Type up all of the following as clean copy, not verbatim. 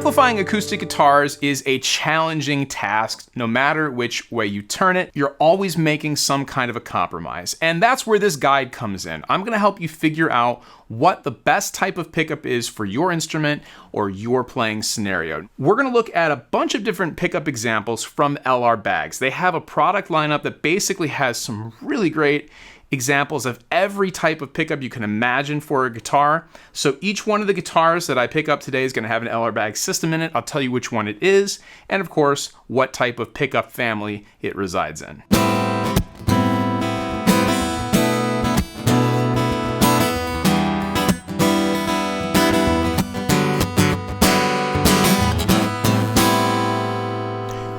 Amplifying acoustic guitars is a challenging task. No matter which way you turn it, you're always making some kind of a compromise. And that's where this guide comes in. I'm gonna help you figure out what the best type of pickup is for your instrument or your playing scenario. We're gonna look at a bunch of different pickup examples from LR Bags. They have a product lineup that basically has some really great examples of every type of pickup you can imagine for a guitar. So each one of the guitars that I pick up today is going to have an LR Bag system in it. I'll tell you which one it is, and of course, what type of pickup family it resides in.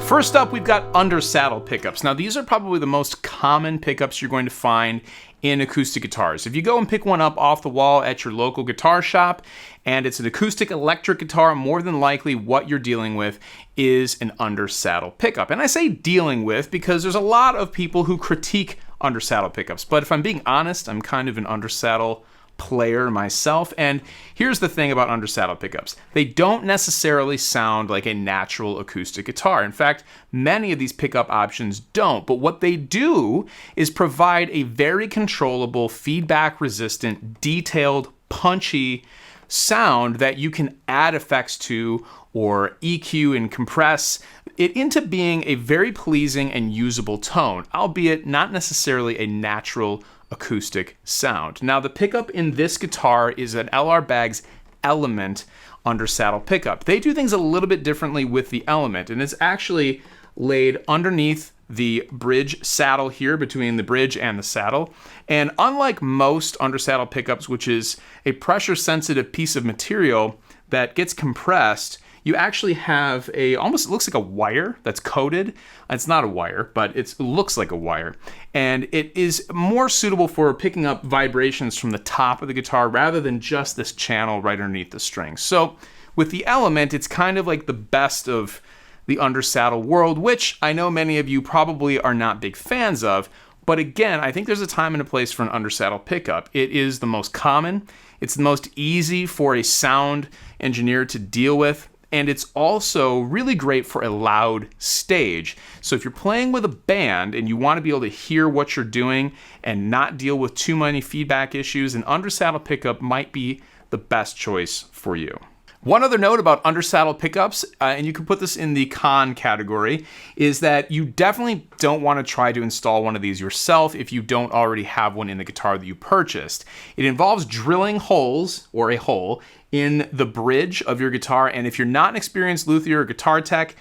First up, we've got Undersaddle pickups. Now, these are probably the most common pickups you're going to find in acoustic guitars. If you go and pick one up off the wall at your local guitar shop, and it's an acoustic electric guitar, more than likely what you're dealing with is an Undersaddle pickup. And I say dealing with because there's a lot of people who critique Undersaddle pickups. But if I'm being honest, I'm kind of an Undersaddle player myself, and here's the thing about Undersaddle pickups. They don't necessarily sound like a natural acoustic guitar. In fact, many of these pickup options don't, but what they do is provide a very controllable, feedback-resistant, detailed, punchy sound that you can add effects to or EQ and compress it into being a very pleasing and usable tone, albeit not necessarily a natural acoustic sound. Now, the pickup in this guitar is an LR Bags Element Undersaddle pickup. They do things a little bit differently with the Element, and it's actually laid underneath the bridge saddle here, between the bridge and the saddle. And unlike most Undersaddle pickups, which is a pressure-sensitive piece of material that gets compressed, you actually have almost looks like a wire that's coated. It's not a wire, but it looks like a wire. And it is more suitable for picking up vibrations from the top of the guitar rather than just this channel right underneath the strings. So with the Element, it's kind of like the best of the Undersaddle world, which I know many of you probably are not big fans of. But again, I think there's a time and a place for an Undersaddle pickup. It is the most common. It's the most easy for a sound engineer to deal with. And it's also really great for a loud stage. So if you're playing with a band and you want to be able to hear what you're doing and not deal with too many feedback issues, an Undersaddle pickup might be the best choice for you. One other note about Undersaddle pickups, and you can put this in the con category, is that you definitely don't want to try to install one of these yourself if you don't already have one in the guitar that you purchased. It involves drilling holes, or a hole, in the bridge of your guitar, and if you're not an experienced luthier or guitar tech,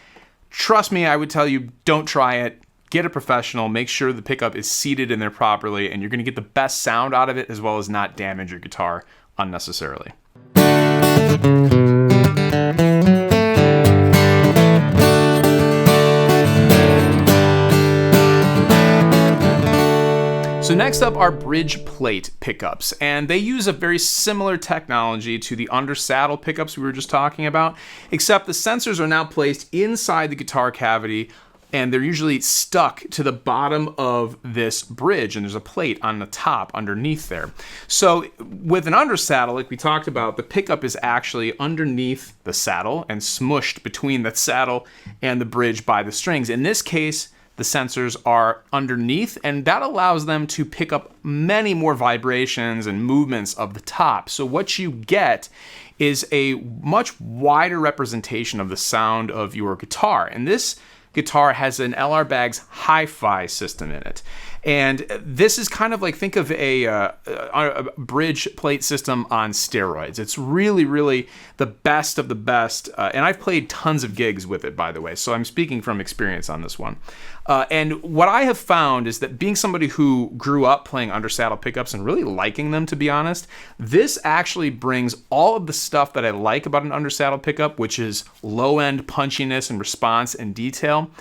trust me, I would tell you, don't try it. Get a professional, make sure the pickup is seated in there properly, and you're going to get the best sound out of it as well as not damage your guitar unnecessarily. So next up are bridge plate pickups, and they use a very similar technology to the Undersaddle pickups we were just talking about, except the sensors are now placed inside the guitar cavity, and they're usually stuck to the bottom of this bridge, and there's a plate on the top underneath there. So with an Undersaddle, like we talked about, the pickup is actually underneath the saddle and smushed between the saddle and the bridge by the strings. In this case, the sensors are underneath, and that allows them to pick up many more vibrations and movements of the top. So what you get is a much wider representation of the sound of your guitar. And this guitar has an LR Bags hi-fi system in it. And this is kind of like, think of a bridge plate system on steroids. It's really, really the best of the best. And I've played tons of gigs with it, by the way, so I'm speaking from experience on this one. And what I have found is that being somebody who grew up playing Undersaddle pickups and really liking them, to be honest, this actually brings all of the stuff that I like about an Undersaddle pickup, which is low-end punchiness and response and detail,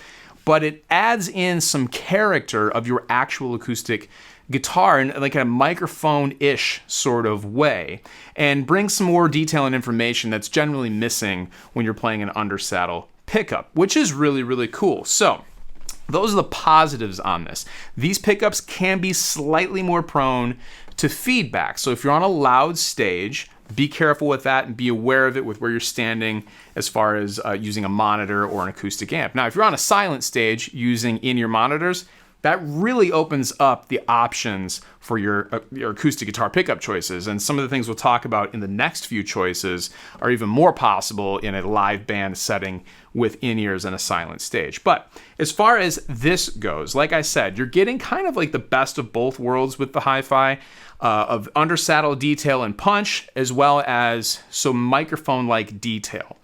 but it adds in some character of your actual acoustic guitar in like a microphone-ish sort of way, and brings some more detail and information that's generally missing when you're playing an Undersaddle pickup, which is really, really cool. So those are the positives on this. These pickups can be slightly more prone to feedback. So if you're on a loud stage, be careful with that and be aware of it with where you're standing as far as using a monitor or an acoustic amp. Now, if you're on a silent stage using in-ear monitors, that really opens up the options for your acoustic guitar pickup choices. And some of the things we'll talk about in the next few choices are even more possible in a live band setting with in-ears and a silent stage. But as far as this goes, like I said, you're getting kind of like the best of both worlds with the hi-fi of undersaddle detail and punch, as well as some microphone-like detail.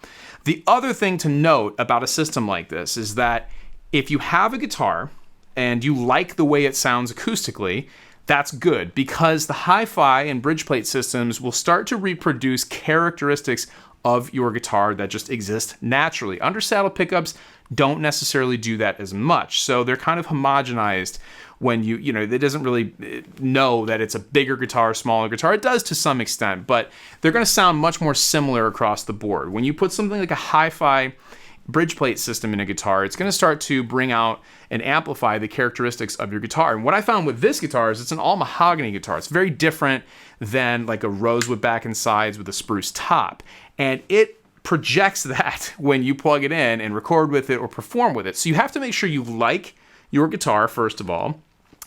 The other thing to note about a system like this is that if you have a guitar and you like the way it sounds acoustically, that's good, because the hi-fi and bridge plate systems will start to reproduce characteristics of your guitar that just exist naturally. Undersaddle pickups don't necessarily do that as much, so they're kind of homogenized when it doesn't really know that it's a bigger guitar, smaller guitar. It does to some extent, but they're going to sound much more similar across the board. When you put something like a hi-fi bridge plate system in a guitar, it's going to start to bring out and amplify the characteristics of your guitar. And what I found with this guitar is it's an all mahogany guitar. It's very different than like a rosewood back and sides with a spruce top. And it projects that when you plug it in and record with it or perform with it. So you have to make sure you like your guitar, first of all.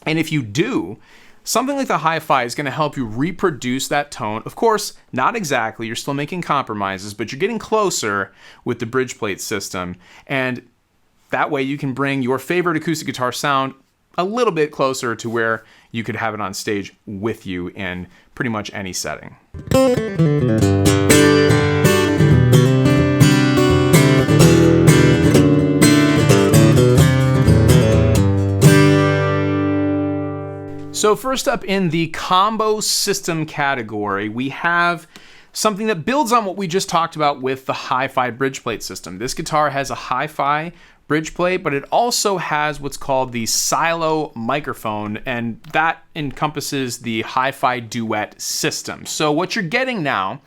And if you do, something like the hi-fi is going to help you reproduce that tone. Of course, not exactly. You're still making compromises, but you're getting closer with the bridge plate system. And that way you can bring your favorite acoustic guitar sound a little bit closer to where you could have it on stage with you in pretty much any setting. So first up in the combo system category, we have something that builds on what we just talked about with the hi-fi bridge plate system. This guitar has a hi-fi bridge plate, but it also has what's called the silo microphone, and that encompasses the hi-fi duet system. So what you're getting now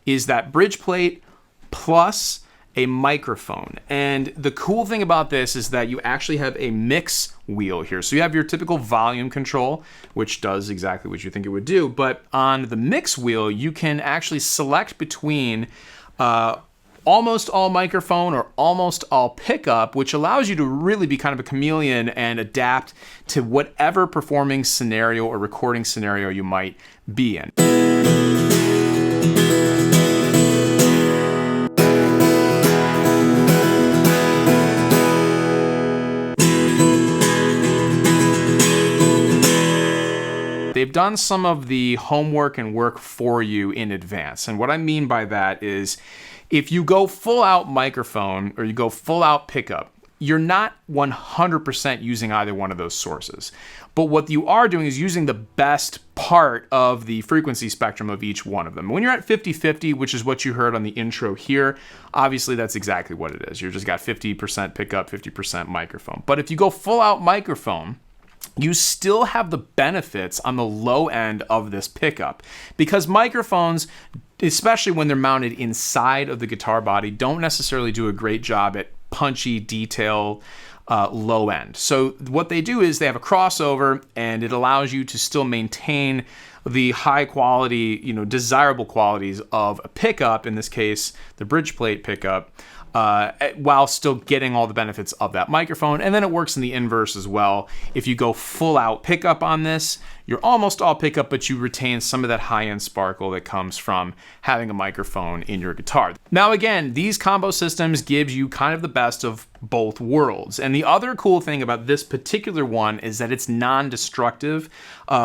is that bridge plate plus a microphone. And the cool thing about this is that you actually have a mix wheel here. So you have your typical volume control, which does exactly what you think it would do. But on the mix wheel, you can actually select between almost all microphone or almost all pickup, which allows you to really be kind of a chameleon and adapt to whatever performing scenario or recording scenario you might be in. They've done some of the homework and work for you in advance. And what I mean by that is if you go full out microphone or you go full out pickup, you're not 100% using either one of those sources. But what you are doing is using the best part of the frequency spectrum of each one of them. When you're at 50-50, which is what you heard on the intro here, obviously that's exactly what it is. You've just got 50% pickup, 50% microphone. But if you go full out microphone, you still have the benefits on the low end of this pickup, because microphones, especially when they're mounted inside of the guitar body, don't necessarily do a great job at punchy detail low end. So what they do is they have a crossover, and it allows you to still maintain the high quality, desirable qualities of a pickup, in this case, the bridge plate pickup, while still getting all the benefits of that microphone. And then it works in the inverse as well. If you go full out pickup on this, you're almost all pickup, but you retain some of that high-end sparkle that comes from having a microphone in your guitar. Now again, these combo systems gives you kind of the best of both worlds. And the other cool thing about this particular one is that it's non-destructive.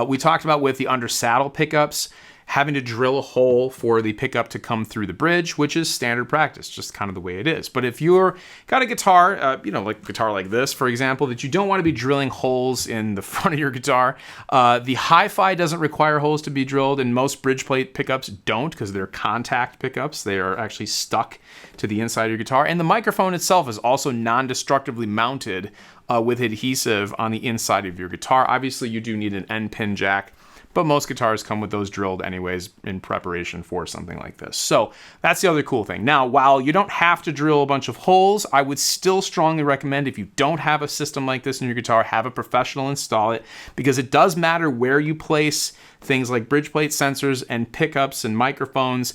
We talked about with the Undersaddle pickups, having to drill a hole for the pickup to come through the bridge, which is standard practice, just kind of the way it is. But if you're got a guitar, like a guitar like this, for example, that you don't want to be drilling holes in the front of your guitar, the hi-fi doesn't require holes to be drilled, and most bridge plate pickups don't, because they're contact pickups. They are actually stuck to the inside of your guitar. And the microphone itself is also non-destructively mounted with adhesive on the inside of your guitar. Obviously, you do need an end pin jack, but most guitars come with those drilled anyways in preparation for something like this. So that's the other cool thing. Now, while you don't have to drill a bunch of holes, I would still strongly recommend, if you don't have a system like this in your guitar, have a professional install it, because it does matter where you place things like bridge plate sensors and pickups and microphones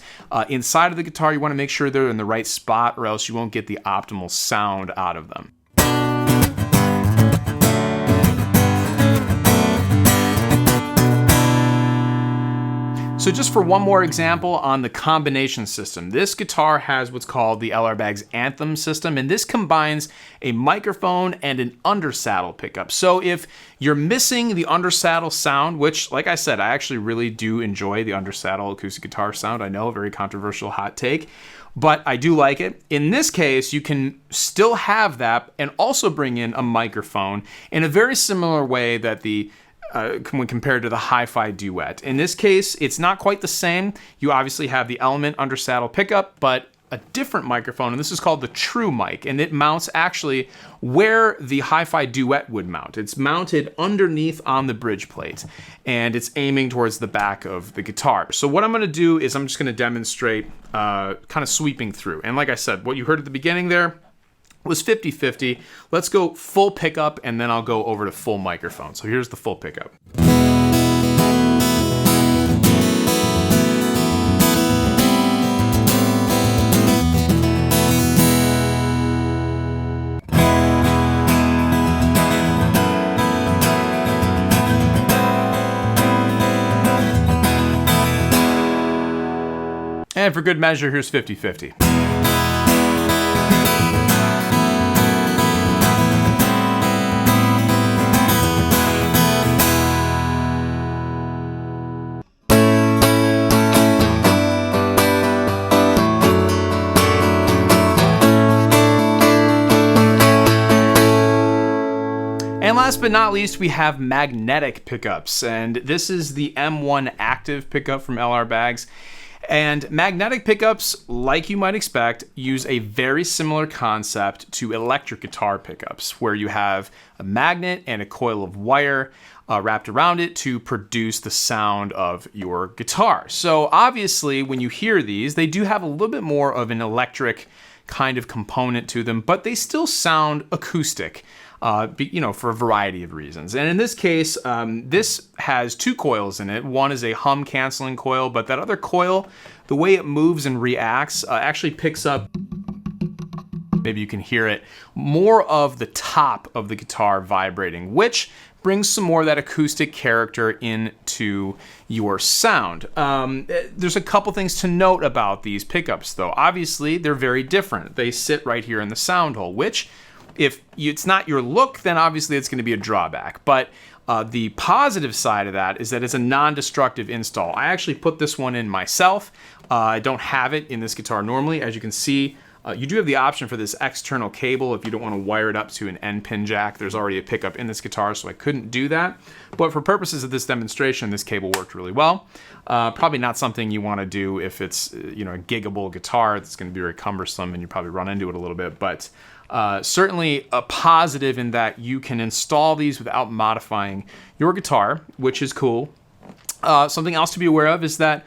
inside of the guitar. You want to make sure they're in the right spot, or else you won't get the optimal sound out of them. So just for one more example on the combination system, this guitar has what's called the Bags Anthem system, and this combines a microphone and an undersaddle pickup. So if you're missing the undersaddle sound, which, like I said, I actually really do enjoy the undersaddle acoustic guitar sound. I know, a very controversial hot take, but I do like it. In this case, you can still have that and also bring in a microphone in a very similar way that when compared to the hi-fi duet. In this case, it's not quite the same. You obviously have the Element undersaddle pickup, but a different microphone, and this is called the True Mic, and it mounts actually where the hi-fi duet would mount. It's mounted underneath on the bridge plate, and it's aiming towards the back of the guitar. So what I'm going to do is I'm just going to demonstrate kind of sweeping through. And like I said, what you heard at the beginning there was 50-50. Let's go full pickup, and then I'll go over to full microphone. So here's the full pickup. And for good measure, here's 50-50. And last but not least, we have magnetic pickups, and this is the M1 Active pickup from Bags. And magnetic pickups, like you might expect, use a very similar concept to electric guitar pickups, where you have a magnet and a coil of wire wrapped around it to produce the sound of your guitar. So obviously, when you hear these, they do have a little bit more of an electric kind of component to them, but they still sound acoustic. For a variety of reasons. And in this case, this has two coils in it. One is a hum canceling coil, but that other coil, the way it moves and reacts, actually picks up, maybe you can hear it, more of the top of the guitar vibrating, which brings some more of that acoustic character into your sound. There's a couple things to note about these pickups, though. Obviously, they're very different. They sit right here in the sound hole, which, if it's not your look, then obviously it's going to be a drawback. But the positive side of that is that it's a non-destructive install. I actually put this one in myself. I don't have it in this guitar normally. As you can see, you do have the option for this external cable if you don't want to wire it up to an end pin jack. There's already a pickup in this guitar, so I couldn't do that. But for purposes of this demonstration, this cable worked really well. Probably not something you want to do if it's a giggable guitar. It's going to be very cumbersome, and you probably run into it a little bit. But certainly a positive in that you can install these without modifying your guitar, which is cool. Something else to be aware of is that,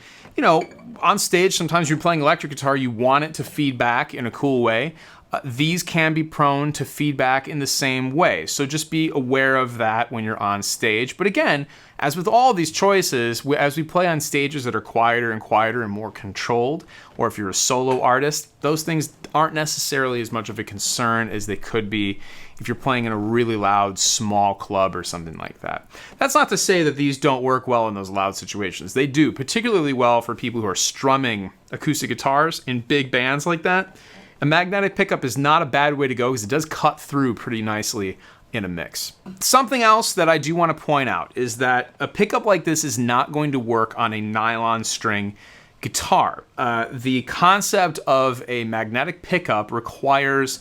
on stage, sometimes you're playing electric guitar, you want it to feed back in a cool way. These can be prone to feedback in the same way. So just be aware of that when you're on stage. But again, as with all these choices, as we play on stages that are quieter and more controlled, or if you're a solo artist, those things aren't necessarily as much of a concern as they could be if you're playing in a really loud, small club or something like that. That's not to say that these don't work well in those loud situations. They do, particularly well for people who are strumming acoustic guitars in big bands like that. A magnetic pickup is not a bad way to go because it does cut through pretty nicely in a mix. Something else that I do want to point out is that a pickup like this is not going to work on a nylon string guitar. The concept of a magnetic pickup requires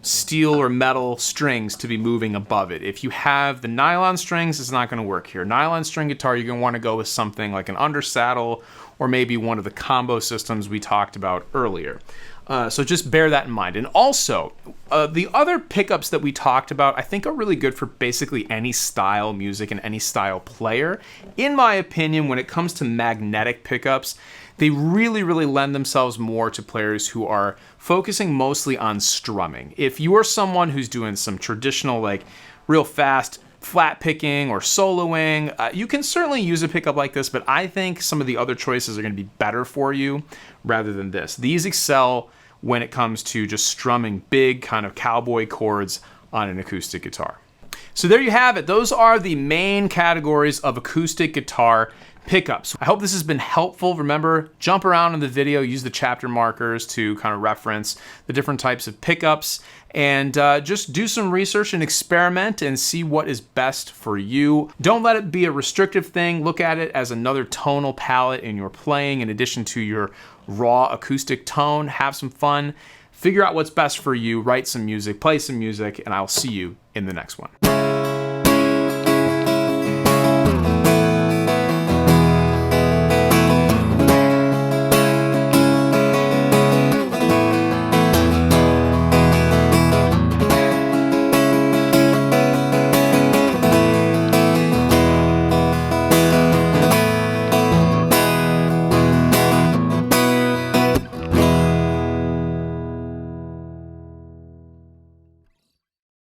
steel or metal strings to be moving above it. If you have the nylon strings, it's not going to work here. Nylon string guitar, you're going to want to go with something like an Undersaddle or maybe one of the combo systems we talked about earlier. So just bear that in mind. And also, the other pickups that we talked about, I think are really good for basically any style music and any style player. In my opinion, when it comes to magnetic pickups, they really, really lend themselves more to players who are focusing mostly on strumming. If you are someone who's doing some traditional, like real fast flat picking or soloing, you can certainly use a pickup like this, but I think some of the other choices are going to be better for you rather than this. These excel when it comes to just strumming big kind of cowboy chords on an acoustic guitar. So there you have it. Those are the main categories of acoustic guitar pickups. I hope this has been helpful. Remember, jump around in the video, use the chapter markers to kind of reference the different types of pickups, and just do some research and experiment and see what is best for you. Don't let it be a restrictive thing. Look at it as another tonal palette in your playing in addition to your raw acoustic tone. Have some fun. Figure out what's best for you. Write some music, play some music, and I'll see you in the next one.